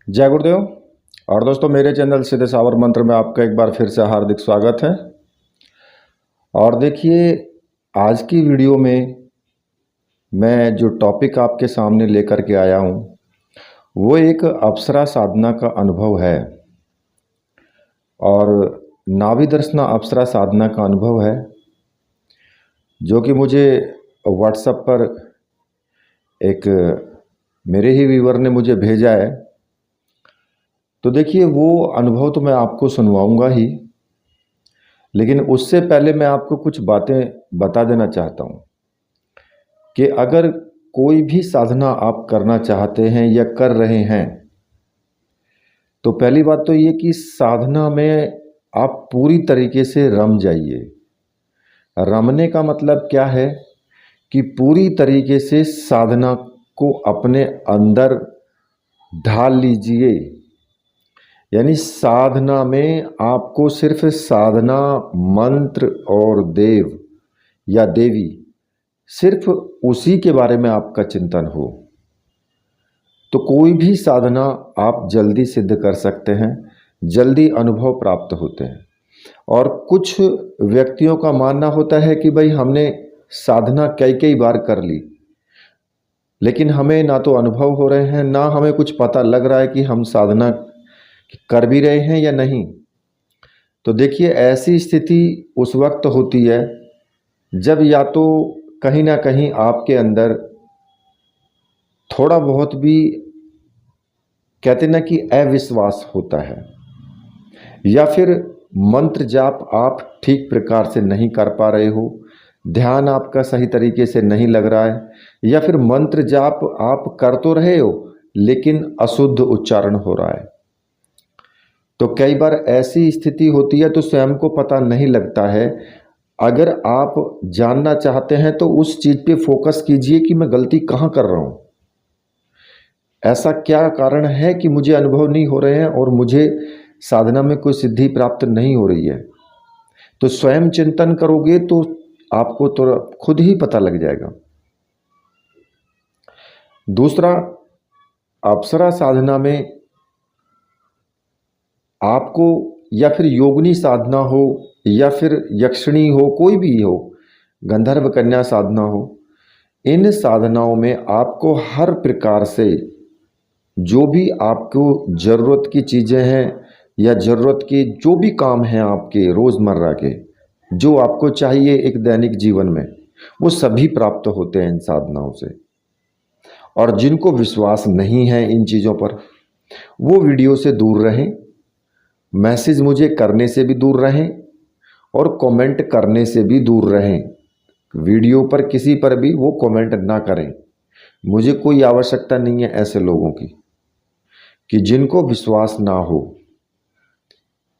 जय गुरुदेव। और दोस्तों, मेरे चैनल सीधे सावर मंत्र में आपका एक बार फिर से हार्दिक स्वागत है। और देखिए, आज की वीडियो में मैं जो टॉपिक आपके सामने लेकर के आया हूँ वो एक अप्सरा साधना का अनुभव है। और नाभि दर्शना अप्सरा साधना का अनुभव है जो कि मुझे व्हाट्सएप पर एक मेरे ही व्यूवर ने मुझे भेजा है। तो देखिए, वो अनुभव तो मैं आपको सुनवाऊंगा ही, लेकिन उससे पहले मैं आपको कुछ बातें बता देना चाहता हूँ कि अगर कोई भी साधना आप करना चाहते हैं या कर रहे हैं तो पहली बात तो ये कि साधना में आप पूरी तरीके से रम जाइए। रमने का मतलब क्या है कि पूरी तरीके से साधना को अपने अंदर ढाल लीजिए। यानी साधना में आपको सिर्फ साधना, मंत्र और देव या देवी, सिर्फ उसी के बारे में आपका चिंतन हो तो कोई भी साधना आप जल्दी सिद्ध कर सकते हैं, जल्दी अनुभव प्राप्त होते हैं। और कुछ व्यक्तियों का मानना होता है कि भाई हमने साधना कई कई बार कर ली, लेकिन हमें ना तो अनुभव हो रहे हैं, ना हमें कुछ पता लग रहा है कि हम साधना कर भी रहे हैं या नहीं। तो देखिए, ऐसी स्थिति उस वक्त होती है जब या तो कहीं ना कहीं आपके अंदर थोड़ा बहुत भी, कहते ना कि अविश्वास होता है, या फिर मंत्र जाप आप ठीक प्रकार से नहीं कर पा रहे हो, ध्यान आपका सही तरीके से नहीं लग रहा है, या फिर मंत्र जाप आप कर तो रहे हो लेकिन अशुद्ध उच्चारण हो रहा है। तो कई बार ऐसी स्थिति होती है तो स्वयं को पता नहीं लगता है। अगर आप जानना चाहते हैं तो उस चीज़ पे फोकस कीजिए कि मैं गलती कहाँ कर रहा हूँ, ऐसा क्या कारण है कि मुझे अनुभव नहीं हो रहे हैं और मुझे साधना में कोई सिद्धि प्राप्त नहीं हो रही है। तो स्वयं चिंतन करोगे तो आपको तो खुद ही पता लग जाएगा। दूसरा, अप्सरा साधना में आपको, या फिर योगिनी साधना हो या फिर यक्षिणी हो, कोई भी हो, गंधर्व कन्या साधना हो, इन साधनाओं में आपको हर प्रकार से जो भी आपको ज़रूरत की चीज़ें हैं या ज़रूरत के जो भी काम हैं आपके रोज़मर्रा के, जो आपको चाहिए एक दैनिक जीवन में, वो सभी प्राप्त होते हैं इन साधनाओं से। और जिनको विश्वास नहीं है इन चीज़ों पर, वो वीडियो से दूर रहें, मैसेज मुझे करने से भी दूर रहें और कमेंट करने से भी दूर रहें। वीडियो पर किसी पर भी वो कमेंट ना करें। मुझे कोई आवश्यकता नहीं है ऐसे लोगों की कि जिनको विश्वास ना हो,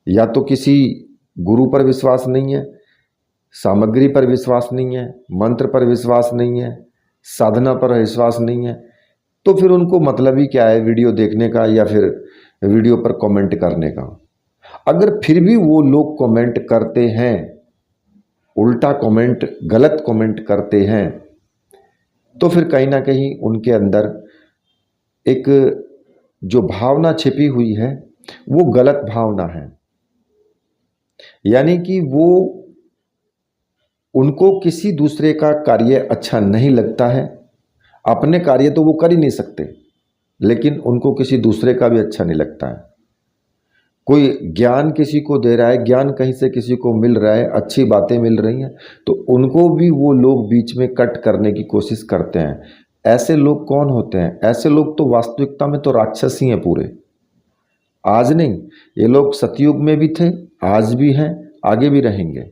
या तो किसी गुरु पर विश्वास नहीं है, सामग्री पर विश्वास नहीं है, मंत्र पर विश्वास नहीं है, साधना पर विश्वास नहीं है, तो फिर उनको मतलब ही क्या है वीडियो देखने का या फिर वीडियो पर कमेंट करने का। अगर फिर भी वो लोग कमेंट करते हैं, उल्टा कमेंट, गलत कमेंट करते हैं, तो फिर कहीं ना कहीं उनके अंदर एक जो भावना छिपी हुई है वो गलत भावना है। यानी कि वो, उनको किसी दूसरे का कार्य अच्छा नहीं लगता है। अपने कार्य तो वो कर ही नहीं सकते, लेकिन उनको किसी दूसरे का भी अच्छा नहीं लगता है। कोई ज्ञान किसी को दे रहा है, ज्ञान कहीं से किसी को मिल रहा है, अच्छी बातें मिल रही हैं, तो उनको भी वो लोग बीच में कट करने की कोशिश करते हैं। ऐसे लोग कौन होते हैं? ऐसे लोग तो वास्तविकता में तो राक्षस ही हैं पूरे। आज नहीं, ये लोग सतयुग में भी थे, आज भी हैं, आगे भी रहेंगे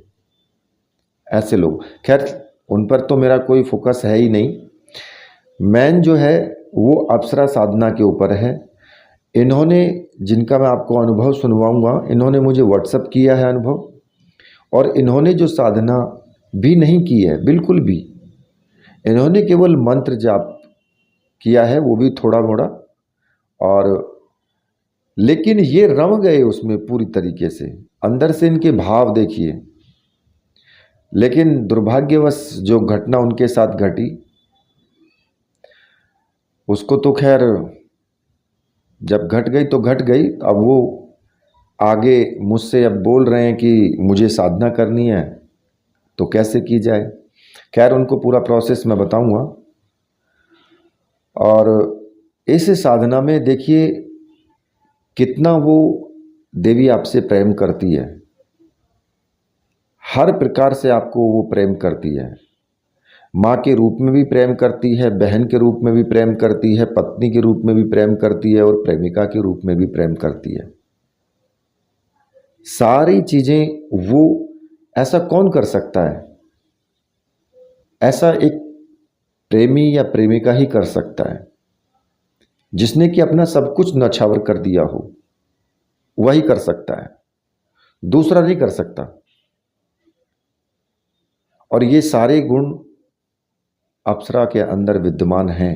ऐसे लोग। खैर, उन पर तो मेरा कोई फोकस है ही नहीं। मैन जो है वो अप्सरा साधना के ऊपर है। इन्होंने, जिनका मैं आपको अनुभव सुनवाऊंगा, इन्होंने मुझे व्हाट्सअप किया है अनुभव, और इन्होंने जो साधना भी नहीं की है बिल्कुल भी, इन्होंने केवल मंत्र जाप किया है, वो भी थोड़ा मोड़ा, और लेकिन ये रम गए उसमें पूरी तरीके से। अंदर से इनके भाव देखिए। लेकिन दुर्भाग्यवश जो घटना उनके साथ घटी, उसको तो खैर जब घट गई तो घट गई। अब वो आगे मुझसे अब बोल रहे हैं कि मुझे साधना करनी है, तो कैसे की जाए। खैर उनको पूरा प्रोसेस मैं बताऊंगा। और इस साधना में देखिए कितना वो देवी आपसे प्रेम करती है। हर प्रकार से आपको वो प्रेम करती है। माँ के रूप में भी प्रेम करती है, बहन के रूप में भी प्रेम करती है, पत्नी के रूप में भी प्रेम करती है और प्रेमिका के रूप में भी प्रेम करती है। सारी चीजें वो, ऐसा कौन कर सकता है? ऐसा एक प्रेमी या प्रेमिका ही कर सकता है, जिसने कि अपना सब कुछ नछावर कर दिया हो, वही कर सकता है, दूसरा नहीं कर सकता। और ये सारे गुण अप्सरा के अंदर विद्यमान हैं।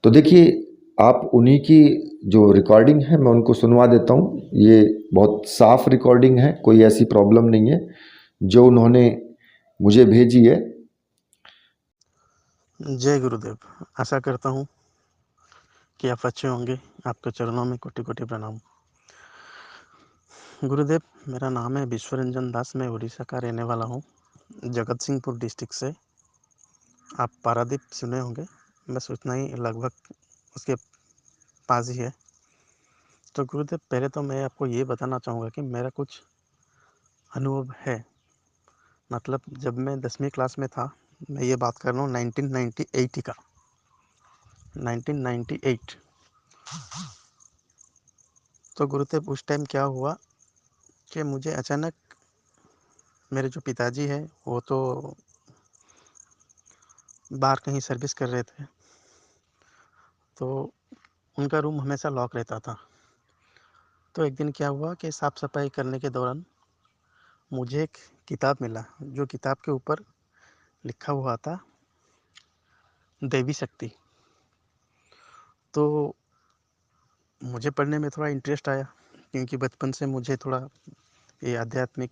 तो देखिए आप उन्हीं की जो रिकॉर्डिंग है मैं उनको सुनवा देता हूँ। ये बहुत साफ रिकॉर्डिंग है, कोई ऐसी प्रॉब्लम नहीं है, जो उन्होंने मुझे भेजी है। जय गुरुदेव। आशा करता हूँ कि आप अच्छे होंगे। आपके चरणों में कोटि कोटि प्रणाम। गुरुदेव, मेरा नाम है विश्वरंजन दास। मैं उड़ीसा का रहने वाला हूँ, जगत सिंहपुर डिस्ट्रिक्ट से। आप पारादीप सुने होंगे, बस उतना ही, लगभग उसके पास ही है। तो गुरुदेव, पहले तो मैं आपको ये बताना चाहूँगा कि मेरा कुछ अनुभव है। मतलब जब मैं 10वीं क्लास में था, मैं ये बात कर रहा हूँ 1998 का, 1998। तो गुरुदेव उस टाइम क्या हुआ कि मुझे अचानक, मेरे जो पिताजी हैं वो तो बाहर कहीं सर्विस कर रहे थे, तो उनका रूम हमेशा लॉक रहता था। तो एक दिन क्या हुआ कि साफ़ सफाई करने के दौरान मुझे एक किताब मिला, जो किताब के ऊपर लिखा हुआ था देवी शक्ति। तो मुझे पढ़ने में थोड़ा इंटरेस्ट आया, क्योंकि बचपन से मुझे थोड़ा ये आध्यात्मिक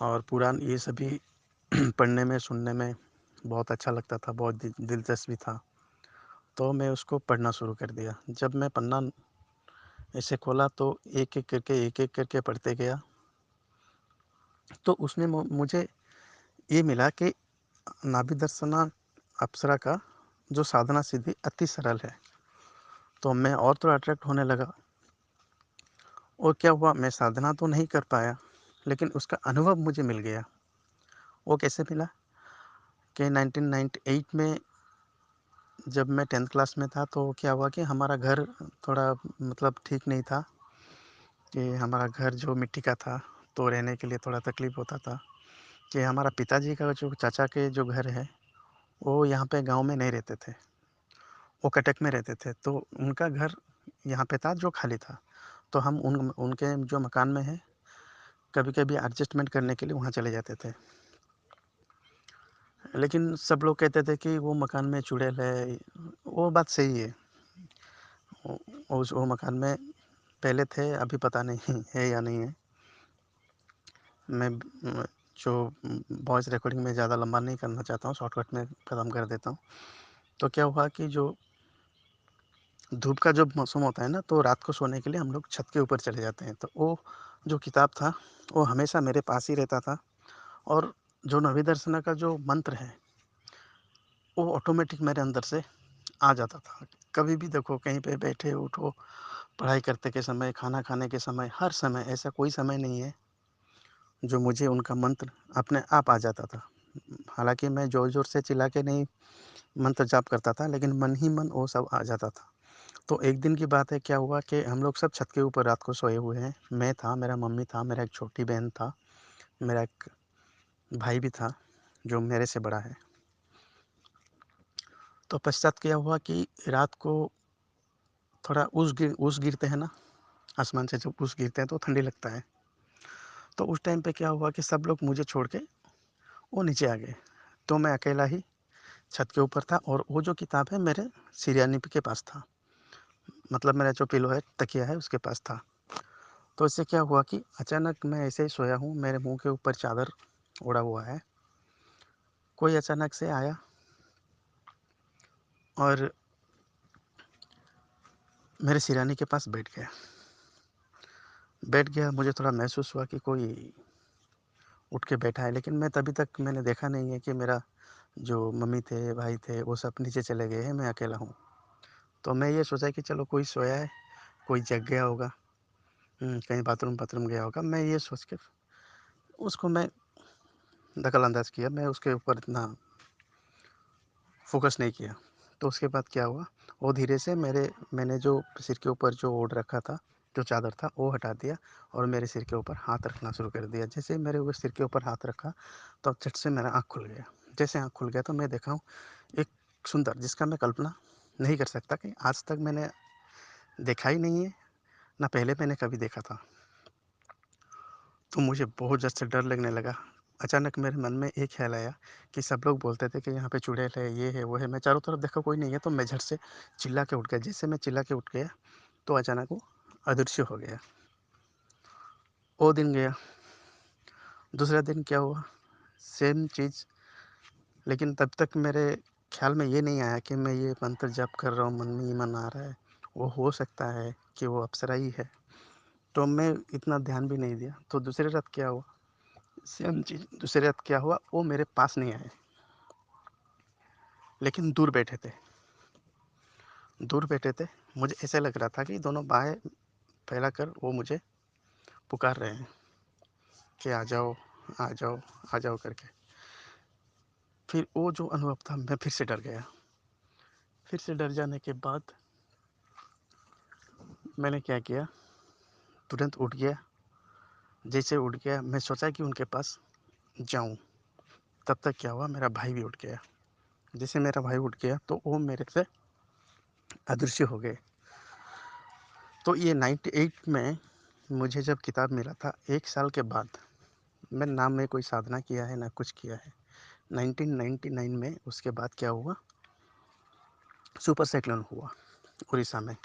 और पुराण ये सभी पढ़ने में, सुनने में बहुत अच्छा लगता था, बहुत दिलचस्पी था। तो मैं उसको पढ़ना शुरू कर दिया। जब मैं पन्ना ऐसे खोला तो एक एक करके पढ़ते गया। तो उसमें मुझे ये मिला कि नाभि दर्शना अप्सरा का जो साधना सीधी अति सरल है। तो मैं और तो अट्रैक्ट होने लगा। और क्या हुआ, मैं साधना तो नहीं कर पाया, लेकिन उसका अनुभव मुझे मिल गया। वो कैसे मिला कि 1998 में जब मैं 10th क्लास में था, तो क्या हुआ कि हमारा घर थोड़ा मतलब ठीक नहीं था, कि हमारा घर जो मिट्टी का था, तो रहने के लिए थोड़ा तकलीफ़ होता था। कि हमारा पिताजी का जो चाचा के जो घर है, वो यहाँ पे गाँव में नहीं रहते थे, वो कटक में रहते थे। तो उनका घर यहाँ पे था जो खाली था। तो हम उनके जो मकान में है, कभी-कभी एडजस्टमेंट करने के लिए वहाँ चले जाते थे। लेकिन सब लोग कहते थे कि वो मकान में चुड़ैल है। वो बात सही है। वो मकान में पहले थे, अभी पता नहीं है या नहीं है। मैं जो वॉइस रिकॉर्डिंग में ज़्यादा लंबा नहीं करना चाहता हूँ, शॉर्टकट में ख़त्म कर देता हूँ। तो क्या हुआ कि जो धूप का जब मौसम होता है ना, तो रात को सोने के लिए हम लोग छत के ऊपर चले जाते हैं। तो वो जो किताब था, वो हमेशा मेरे पास ही रहता था। और जो नवि-दर्शना का जो मंत्र है, वो ऑटोमेटिक मेरे अंदर से आ जाता था। कभी भी देखो, कहीं पे बैठे उठो, पढ़ाई करते के समय, खाना खाने के समय, हर समय, ऐसा कोई समय नहीं है जो मुझे उनका मंत्र अपने आप आ जाता था। हालाँकि मैं ज़ोर-ज़ोर से चिल्ला के नहीं मंत्र जाप करता था, लेकिन मन ही मन वो सब आ जाता था। तो एक दिन की बात है, क्या हुआ कि हम लोग सब छत के ऊपर रात को सोए हुए हैं। मैं था, मेरा मम्मी था, मेरा एक छोटी बहन था, मेरा एक भाई भी था जो मेरे से बड़ा है। तो पश्चात क्या हुआ कि रात को थोड़ा ओस गिरते हैं ना, आसमान से जब ओस गिरते हैं तो ठंडी लगता है। तो उस टाइम पे क्या हुआ कि सब लोग मुझे छोड़ के वो नीचे आ गए। तो मैं अकेला ही छत के ऊपर था, और वो जो किताब है मेरे सिरहाने के पास था। मतलब मेरा जो पिलो है, तकिया है, उसके पास था। तो इससे क्या हुआ कि अचानक मैं ऐसे ही सोया हूँ, मेरे मुँह के ऊपर चादर ओढ़ा हुआ है। कोई अचानक से आया और मेरे सिरहाने के पास बैठ गया। मुझे थोड़ा महसूस हुआ कि कोई उठ के बैठा है, लेकिन मैं तभी तक मैंने देखा नहीं है कि मेरा जो मम्मी थे, भाई थे, वो सब नीचे चले गए हैं, मैं अकेला हूँ। तो मैं ये सोचा कि चलो कोई सोया है, कोई जग गया होगा, कहीं बाथरूम गया होगा। मैं ये सोच के उसको मैं दखल-अंदाज़ किया, मैं उसके ऊपर इतना फ़ोकस नहीं किया। तो उसके बाद क्या हुआ, वो धीरे से मैंने जो सिर के ऊपर जो ओढ़ रखा था, जो चादर था, वो हटा दिया और मेरे सिर के ऊपर हाथ रखना शुरू कर दिया। जैसे ही मेरे वो सिर के ऊपर हाथ रखा, तो झट से मेरा आँख खुल गया। जैसे आँख खुल गया तो मैं देखा हूँ एक सुंदर, जिसका मैं कल्पना नहीं कर सकता कि आज तक मैंने देखा ही नहीं है, ना पहले मैंने कभी देखा था। तो मुझे बहुत ज़्यादा से डर लगने लगा। अचानक मेरे मन में एक ख़्याल आया कि सब लोग बोलते थे कि यहाँ पे चुड़ैल है, ये है, वो है। मैं चारों तरफ देखा कोई नहीं है, तो मैं झट से चिल्ला के उठ गया। जैसे मैं चिल्ला के उठ गया, तो अचानक वो अदृश्य हो गया। वो दिन गया। दूसरा दिन क्या हुआ, सेम चीज़, लेकिन तब तक मेरे ख़्याल में ये नहीं आया कि मैं ये मंत्र जप कर रहा हूँ, मन में ये मन आ रहा है, वो हो सकता है कि वो अप्सरा ही है। तो मैं इतना ध्यान भी नहीं दिया। तो दूसरी रात क्या हुआ, सेम चीज़। दूसरी रात क्या हुआ, वो मेरे पास नहीं आए, लेकिन दूर बैठे थे। मुझे ऐसा लग रहा था कि दोनों बाहें फैलाकर वो मुझे पुकार रहे हैं कि आ जाओ, आ जाओ, आ जाओ करके। फिर वो जो अनुभव था, मैं फिर से डर गया। फिर से डर जाने के बाद मैंने क्या किया, तुरंत उठ गया। जैसे उठ गया, मैं सोचा कि उनके पास जाऊँ। तब तक क्या हुआ, मेरा भाई भी उठ गया। जैसे मेरा भाई उठ गया, तो वो मेरे से अदृश्य हो गए। तो ये 98 में मुझे जब किताब मिला था, 1 साल के बाद, मैं ना में कोई साधना किया है, ना कुछ किया है। 1999 में उसके बाद क्या हुआ, सुपर साइक्लोन हुआ उड़ीसा में।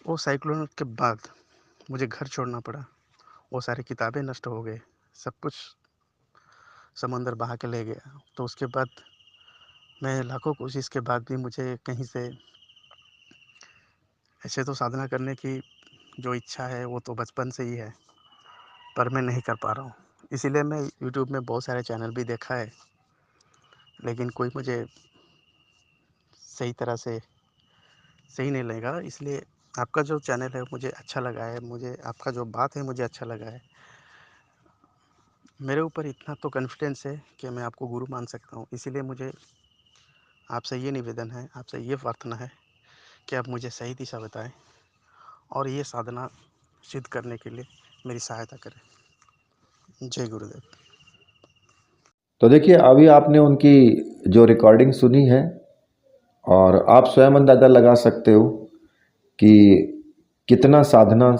वो साइक्लोन के बाद मुझे घर छोड़ना पड़ा। वो सारी किताबें नष्ट हो गए, सब कुछ समंदर बहा के ले गया। तो उसके बाद मैं लाखों कोशिश के बाद भी मुझे कहीं से, ऐसे तो साधना करने की जो इच्छा है वो तो बचपन से ही है, पर मैं नहीं कर पा रहा हूँ। इसीलिए मैं यूट्यूब में बहुत सारे चैनल भी देखा है, लेकिन कोई मुझे सही तरह से सही नहीं लगा। इसलिए आपका जो चैनल है मुझे अच्छा लगा है, मुझे आपका जो बात है मुझे अच्छा लगा है। मेरे ऊपर इतना तो कॉन्फिडेंस है कि मैं आपको गुरु मान सकता हूँ। इसीलिए मुझे आपसे ये निवेदन है, आपसे ये प्रार्थना है कि आप मुझे सही दिशा बताएँ और ये साधना सिद्ध करने के लिए मेरी सहायता करें। जय गुरुदेव। तो देखिए, अभी आपने उनकी जो रिकॉर्डिंग सुनी है, और आप स्वयं अंदाज़ा लगा सकते हो कि कितना साधना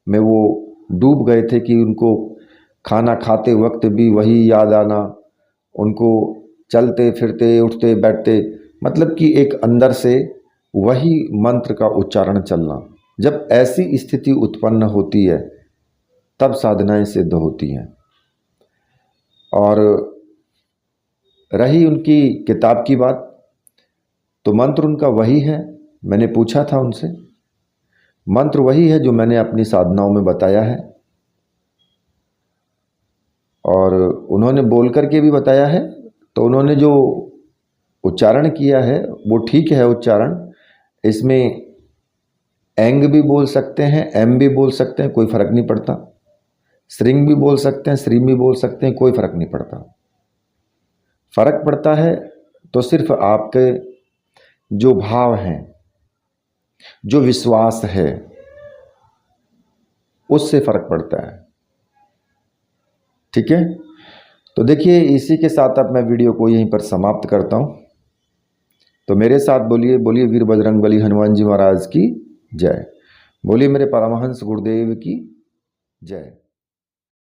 में वो डूब गए थे कि उनको खाना खाते वक्त भी वही याद आना, उनको चलते फिरते उठते बैठते, मतलब कि एक अंदर से वही मंत्र का उच्चारण चलना। जब ऐसी स्थिति उत्पन्न होती है, तब साधनाएं सिद्ध होती हैं। और रही उनकी किताब की बात, तो मंत्र उनका वही है। मैंने पूछा था उनसे, मंत्र वही है जो मैंने अपनी साधनाओं में बताया है, और उन्होंने बोल करके भी बताया है। तो उन्होंने जो उच्चारण किया है वो ठीक है उच्चारण। इसमें एंग भी बोल सकते हैं, एम भी बोल सकते हैं, कोई फर्क नहीं पड़ता। श्रिंग भी बोल सकते हैं, श्रीम भी बोल सकते हैं, कोई फर्क नहीं पड़ता। फर्क पड़ता है तो सिर्फ आपके जो भाव हैं, जो विश्वास है, उससे फर्क पड़ता है। ठीक है, तो देखिए, इसी के साथ अब मैं वीडियो को यहीं पर समाप्त करता हूं। तो मेरे साथ बोलिए, बोलिए वीर बजरंगबली हनुमान जी महाराज की जय। बोलिए मेरे परमहंस गुरुदेव की जय।